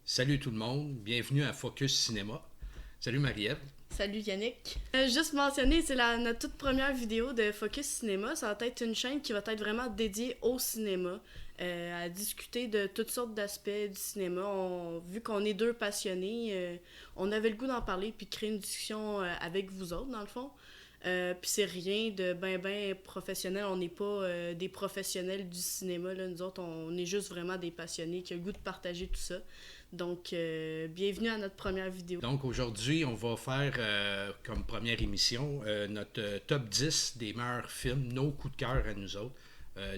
Salut tout le monde, bienvenue à Focus Cinéma. Salut Marie-Ève. Salut Yannick. Juste mentionner, c'est notre toute première vidéo de Focus Cinéma. Ça va être une chaîne qui va être vraiment dédiée au cinéma, à discuter de toutes sortes d'aspects du cinéma. Vu qu'on est deux passionnés, on avait le goût d'en parler puis de créer une discussion avec vous autres, dans le fond. Puis c'est rien de ben professionnel. On n'est pas des professionnels du cinéma, là. Nous autres, on est juste vraiment des passionnés qui ont le goût de partager tout ça. Donc, bienvenue à notre première vidéo. Donc aujourd'hui, on va faire comme première émission notre top 10 des meilleurs films, nos coups de cœur à nous autres,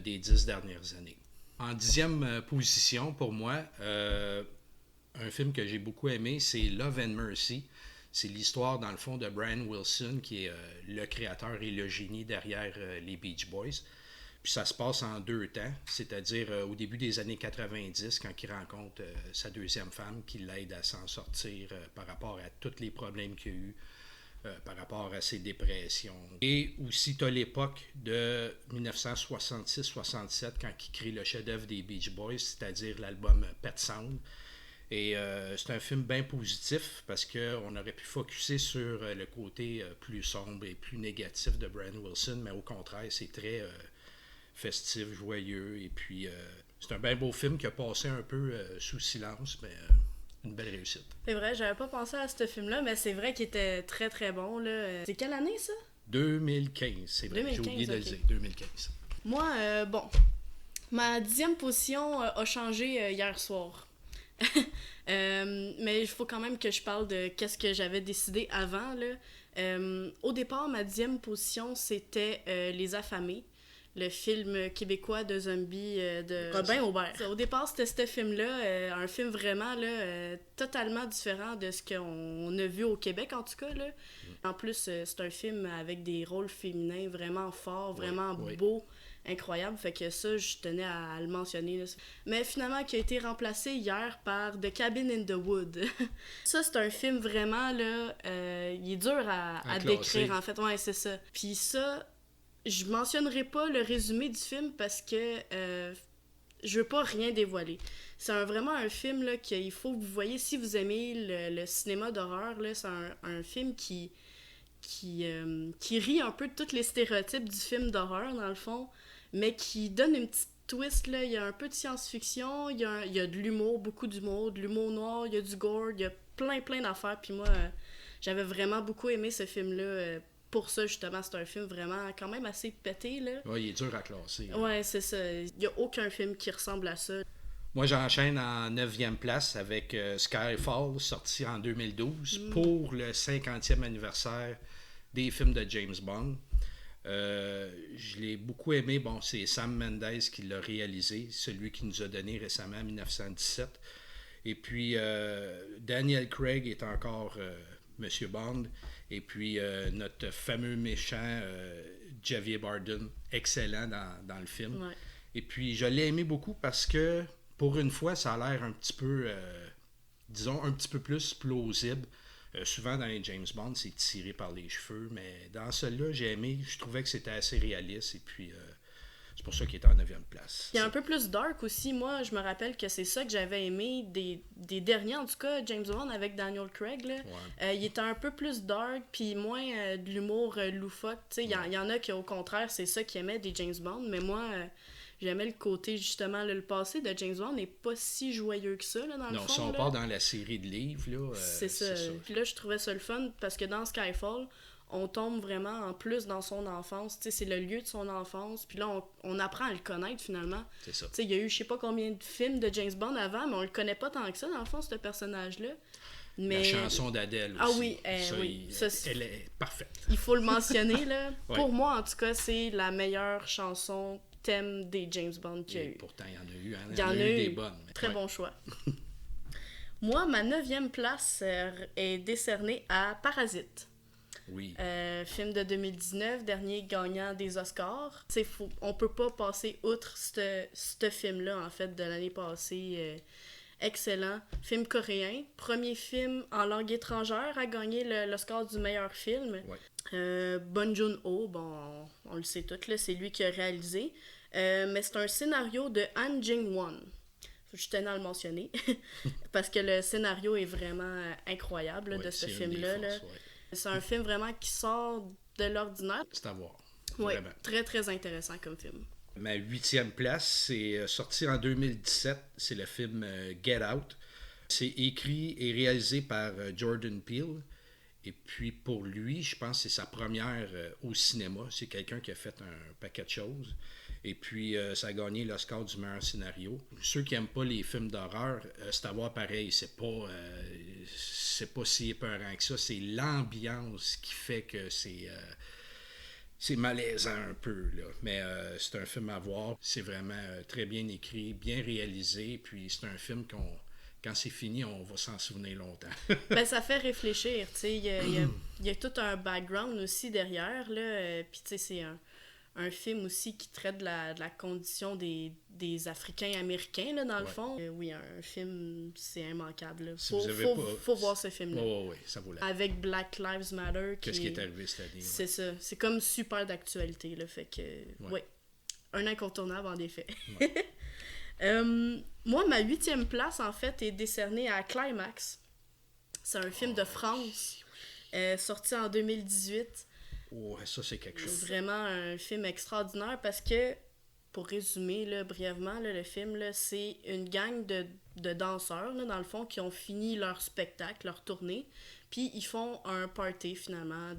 des 10 dernières années. En 10e position, pour moi, un film que j'ai beaucoup aimé, c'est Love and Mercy. C'est l'histoire, dans le fond, de Brian Wilson, qui est le créateur et le génie derrière les Beach Boys. Puis ça se passe en deux temps, c'est-à-dire au début des années 90, quand il rencontre sa deuxième femme, qui l'aide à s'en sortir par rapport à tous les problèmes qu'il a eu, par rapport à ses dépressions. Et aussi, tu as l'époque de 1966-67, quand il crée le chef-d'œuvre des Beach Boys, c'est-à-dire l'album Pet Sound. Et c'est un film bien positif parce qu'on aurait pu focusser sur le côté plus sombre et plus négatif de Brian Wilson, mais au contraire, c'est très festif, joyeux. Et puis, c'est un bien beau film qui a passé un peu sous silence, mais une belle réussite. C'est vrai, j'avais pas pensé à ce film-là, mais c'est vrai qu'il était très très bon, là. C'est quelle année, ça? 2015, c'est vrai, 2015, j'ai oublié de le dire, 2015. Moi, bon, ma 10e position a changé hier soir. Mais il faut quand même que je parle de qu'est-ce que j'avais décidé avant, là. Au départ, ma 10e position, c'était Les Affamés, le film québécois de zombies de Robin Aubert. Au départ, c'était ce film-là, un film vraiment là, totalement différent de ce qu'on a vu au Québec, en tout cas. Là. En plus, c'est un film avec des rôles féminins vraiment forts, vraiment beaux, incroyables. Fait que ça, je tenais à le mentionner. Là. Mais finalement, qui a été remplacé hier par The Cabin in the Wood. Ça, c'est un film vraiment, là, il est dur à décrire, en fait. Ouais, c'est ça. Puis ça... Je mentionnerai pas le résumé du film parce que je veux pas rien dévoiler. C'est vraiment un film là, qu'il faut que vous voyez si vous aimez le cinéma d'horreur. Là, c'est un film qui rit un peu de tous les stéréotypes du film d'horreur, dans le fond, mais qui donne une petite twist. Là. Il y a un peu de science-fiction, il y a de l'humour, beaucoup d'humour, de l'humour noir, il y a du gore, il y a plein d'affaires. Puis moi, j'avais vraiment beaucoup aimé ce film-là. Pour ça, justement, c'est un film vraiment quand même assez pété, là. Ouais, il est dur à classer. Là. Ouais, c'est ça. Il n'y a aucun film qui ressemble à ça. Moi, j'enchaîne en 9e place avec Skyfall, sorti en 2012, pour le 50e anniversaire des films de James Bond. Je l'ai beaucoup aimé. Bon, c'est Sam Mendes qui l'a réalisé, celui qui nous a donné récemment en 1917. Et puis, Daniel Craig est encore Monsieur Bond. Et puis, notre fameux méchant, Javier Bardem, excellent dans le film. Ouais. Et puis, je l'ai aimé beaucoup parce que, pour une fois, ça a l'air un petit peu, disons, un petit peu plus plausible. Souvent, dans les James Bond, c'est tiré par les cheveux, mais dans celui-là, j'ai aimé. Je trouvais que c'était assez réaliste. Et puis, c'est pour ça qu'il est en 9e place. Il y a un peu plus dark aussi. Moi, je me rappelle que c'est ça que j'avais aimé des derniers, en tout cas, James Bond avec Daniel Craig. Là. Ouais. Il était un peu plus dark, puis moins de l'humour loufoque. Il y en a qui, au contraire, c'est ça qu'ils aimaient des James Bond, mais moi, j'aimais le côté, justement, le passé de James Bond n'est pas si joyeux que ça, là, dans le fond. Non, si on part dans la série de livres, là, c'est ça. Puis là, je trouvais ça le fun, parce que dans Skyfall, on tombe vraiment en plus dans son enfance. T'sais, c'est le lieu de son enfance. Puis là, on apprend à le connaître finalement. C'est ça. Il y a eu je sais pas combien de films de James Bond avant, mais on le connaît pas tant que ça, dans le fond, ce personnage-là. Mais... La chanson d'Adèle aussi. Ah oui, elle est parfaite. Il faut le mentionner, là. Ouais. Pour moi, en tout cas, c'est la meilleure chanson thème des James Bond qu'il y a eu. Pourtant, il y en a eu. Il y en a eu des bonnes. Mais... Très bon choix. Moi, ma 9e place est décernée à Parasite. Oui. Film de 2019, dernier gagnant des Oscars. On peut pas passer outre ce film-là, en fait, de l'année passée. Excellent. Film coréen. Premier film en langue étrangère à gagner l'Oscar du meilleur film. Ouais. Bong Joon-ho, bon, on le sait tous, là, c'est lui qui a réalisé. Mais c'est un scénario de Han Jing-won. je tenais à le mentionner, parce que le scénario est vraiment incroyable là, de ce film-là. Là. Ouais. C'est un film vraiment qui sort de l'ordinaire. C'est à voir. Oui, très très intéressant comme film. Ma 8e place, c'est sorti en 2017, c'est le film Get Out. C'est écrit et réalisé par Jordan Peele. Et puis pour lui, je pense que c'est sa première au cinéma. C'est quelqu'un qui a fait un paquet de choses. Et puis ça a gagné l'Oscar du meilleur scénario. Ceux qui n'aiment pas les films d'horreur, c'est à voir pareil. C'est pas si épeurant que ça. C'est l'ambiance qui fait que c'est malaisant un peu, là. Mais c'est un film à voir. C'est vraiment très bien écrit, bien réalisé. Puis c'est un film quand c'est fini, on va s'en souvenir longtemps. Ben, ça fait réfléchir, tu sais. Il y a tout un background aussi derrière, là. Puis, tu sais, c'est un film aussi qui traite de la condition des Africains américains, là, dans le fond. Oui, un film, c'est immanquable. Là. Faut voir ce film-là. Oui, ça vaut la peine. Avec Black Lives Matter. Qu'est-ce qui est arrivé cette année? C'est ça. C'est comme super d'actualité, là. Fait que, un incontournable, en effet. Ouais. Moi, ma 8e place, en fait, est décernée à Climax. C'est un film de France, sorti en 2018. Oh, ça, c'est quelque chose. C'est vraiment un film extraordinaire parce que, pour résumer là, brièvement, là, le film, là, c'est une gang de danseurs, là, dans le fond, qui ont fini leur spectacle, leur tournée, puis ils font un party, finalement,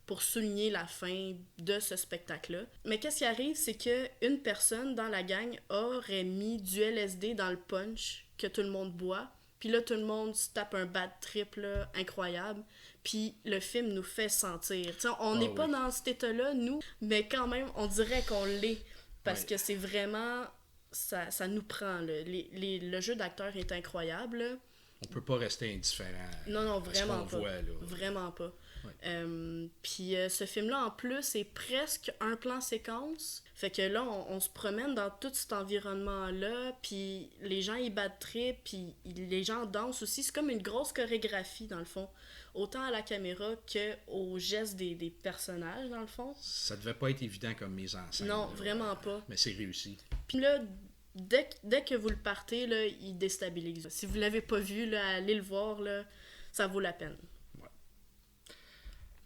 pour souligner la fin de ce spectacle-là. Mais qu'est-ce qui arrive, c'est qu'une personne dans la gang aurait mis du LSD dans le punch que tout le monde boit, puis là, tout le monde se tape un bad trip là, incroyable, puis le film nous fait sentir. T'sais, on n'est pas dans cet état-là, nous, mais quand même, on dirait qu'on l'est, parce que c'est vraiment... Ça nous prend, là. Le jeu d'acteur est incroyable, là. On peut pas rester indifférent. Non, vraiment pas. Voit, là. Vraiment pas. Ouais. Puis ce film-là, en plus, est presque un plan séquence. Fait que là, on se promène dans tout cet environnement-là, puis les gens, ils battent trip, puis les gens dansent aussi. C'est comme une grosse chorégraphie, dans le fond. Autant à la caméra qu'aux gestes des personnages, dans le fond. Ça devait pas être évident comme mise en scène. Non, vraiment pas. Mais c'est réussi. Puis là, dès que vous le partez, là, il déstabilise. Si vous l'avez pas vu, là, allez le voir, là, ça vaut la peine.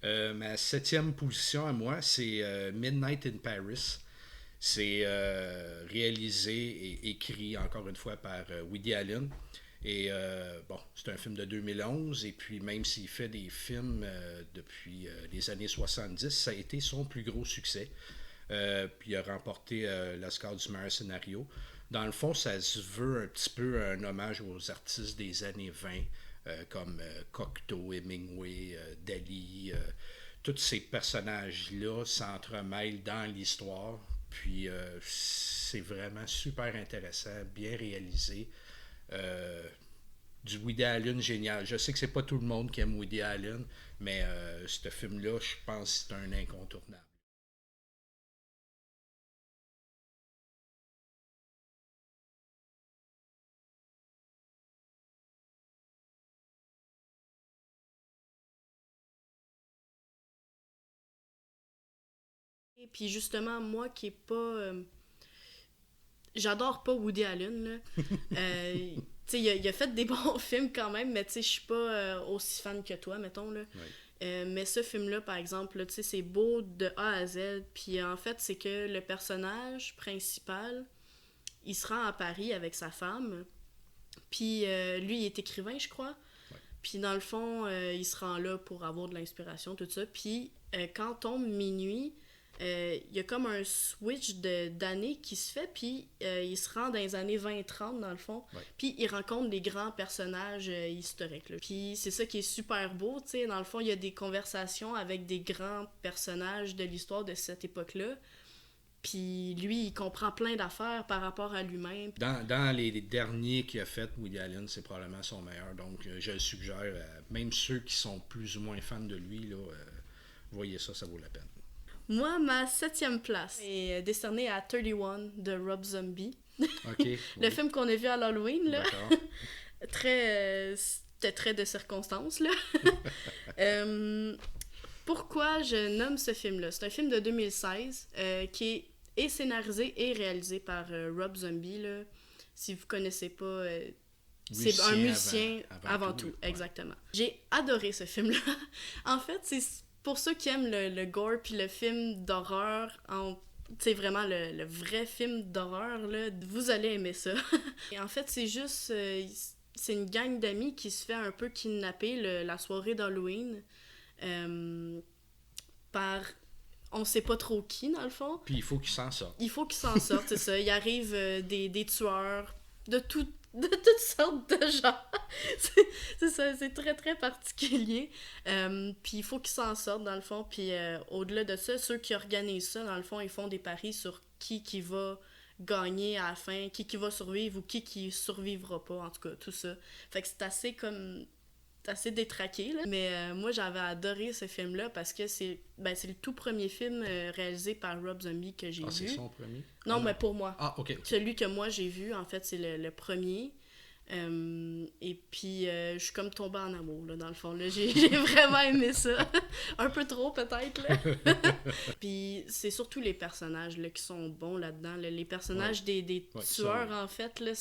Ma 7e position à moi, c'est Midnight in Paris. C'est réalisé et écrit, encore une fois, par Woody Allen. Et c'est un film de 2011. Et puis, même s'il fait des films depuis les années 70, ça a été son plus gros succès. Puis, il a remporté l'Oscar du meilleur scénario. Dans le fond, ça se veut un petit peu un hommage aux artistes des années 20. Comme Cocteau, Hemingway, Dali, tous ces personnages-là s'entremêlent dans l'histoire. Puis c'est vraiment super intéressant, bien réalisé. Du Woody Allen génial. Je sais que c'est pas tout le monde qui aime Woody Allen, mais ce film-là, je pense que c'est un incontournable. Et puis justement, moi qui est pas... j'adore pas Woody Allen, là. Tu sais, il a fait des bons films quand même, mais tu sais, je suis pas aussi fan que toi, mettons, là. Oui. Mais ce film-là, par exemple, tu sais, c'est beau de A à Z. Puis en fait, c'est que le personnage principal, il se rend à Paris avec sa femme. Puis lui, il est écrivain, je crois. Ouais. Puis dans le fond, il se rend là pour avoir de l'inspiration, tout ça. Puis quand tombe minuit... il y a comme un switch d'années qui se fait, puis il se rend dans les années 20-30, dans le fond. Ouais. Puis il rencontre des grands personnages historiques. Là. Puis c'est ça qui est super beau, tu sais. Dans le fond, il y a des conversations avec des grands personnages de l'histoire de cette époque-là. Puis lui, il comprend plein d'affaires par rapport à lui-même. Dans les derniers qu'il a fait, Woody Allen, c'est probablement son meilleur. Donc, je le suggère, même ceux qui sont plus ou moins fans de lui, là, voyez ça, ça vaut la peine. Moi, ma 7e place est décernée à 31 de Rob Zombie. Okay, le film qu'on a vu à l'Halloween, là. C'était très de circonstances, là. Pourquoi je nomme ce film-là? C'est un film de 2016 qui est scénarisé et réalisé par Rob Zombie, là. si vous connaissez pas, Musicien c'est un musicien avant tout. Ouais. Exactement. J'ai adoré ce film-là. En fait, c'est pour ceux qui aiment le gore puis le film d'horreur, c'est vraiment le vrai film d'horreur, là, vous allez aimer ça. Et en fait, c'est juste... c'est une gang d'amis qui se fait un peu kidnapper la soirée d'Halloween par... On sait pas trop qui, dans le fond. Puis il faut qu'ils s'en sortent. Il faut qu'ils s'en sortent, c'est ça. Il arrive des tueurs de toutes sortes de gens. C'est ça, c'est très, très particulier. Puis il faut qu'ils s'en sortent, dans le fond. Puis au-delà de ça, ceux qui organisent ça, dans le fond, ils font des paris sur qui va gagner à la fin, qui va survivre ou qui survivra pas, en tout cas, tout ça. Fait que c'est assez détraqué, là. Mais moi, j'avais adoré ce film-là parce que c'est le tout premier film réalisé par Rob Zombie que j'ai vu. C'est son premier? Non, mais pour moi. Ah, OK. Celui que moi, j'ai vu, en fait, c'est le premier. Et puis, je suis comme tombée en amour, là, dans le fond. Là. J'ai vraiment aimé ça. Un peu trop, peut-être. Là. Puis, c'est surtout les personnages là, qui sont bons là-dedans. Là. Les personnages des tueurs, en fait, là,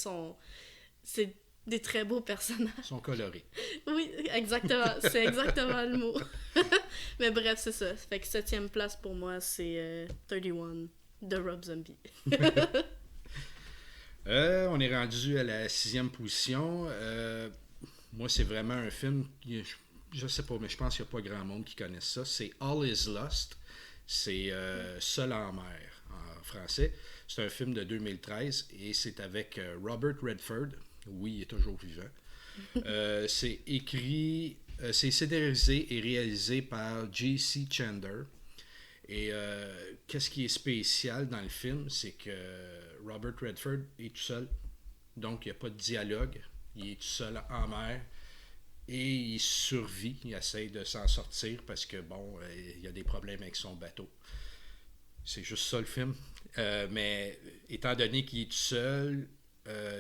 c'est des très beaux personnages. Ils sont colorés. Oui, exactement. C'est exactement le mot. Mais bref, c'est ça. Fait que 7e place pour moi, c'est 31 de Rob Zombie. On est rendu à la 6e position. Moi, c'est vraiment un film, je sais pas, mais je pense qu'il n'y a pas grand monde qui connaisse ça. C'est All Is Lost. C'est Seul en mer en français. C'est un film de 2013 et c'est avec Robert Redford. Oui, il est toujours vivant. C'est écrit, c'est scénarisé et réalisé par J.C. Chandler. Et qu'est-ce qui est spécial dans le film, c'est que Robert Redford est tout seul. Donc, il n'y a pas de dialogue. Il est tout seul en mer. Et il survit. Il essaie de s'en sortir parce que, bon, il y a des problèmes avec son bateau. C'est juste ça le film. Mais étant donné qu'il est tout seul,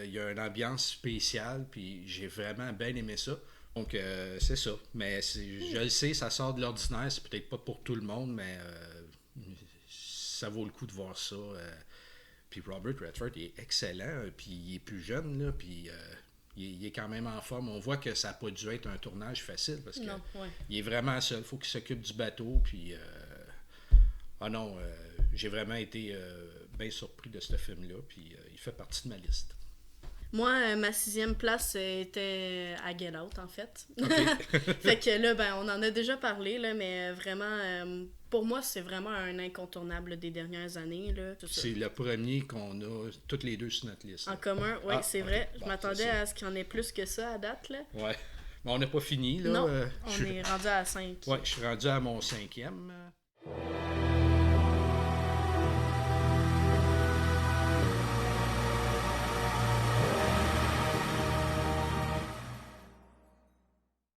il y a une ambiance spéciale. Puis j'ai vraiment bien aimé ça. Donc, c'est ça. Mais je le sais, ça sort de l'ordinaire. C'est peut-être pas pour tout le monde, mais ça vaut le coup de voir ça. Puis Robert Redford est excellent. Puis il est plus jeune, là. Puis il est quand même en forme. On voit que ça n'a pas dû être un tournage facile parce qu'il est vraiment seul. Il faut qu'il s'occupe du bateau. Puis, j'ai vraiment été bien surpris de ce film-là. Puis il fait partie de ma liste. Moi, ma 6e place était à Get Out, en fait. Okay. Fait que là, on en a déjà parlé, là, mais vraiment, pour moi, c'est vraiment un incontournable des dernières années. Là. C'est le premier qu'on a toutes les deux sur notre liste. En commun, oui, c'est vrai. Je m'attendais à ce qu'il y en ait plus que ça à date. Là. Ouais. Mais on n'a pas fini. Là. Non, on est rendu à 5. Ouais, je suis rendu à mon 5e.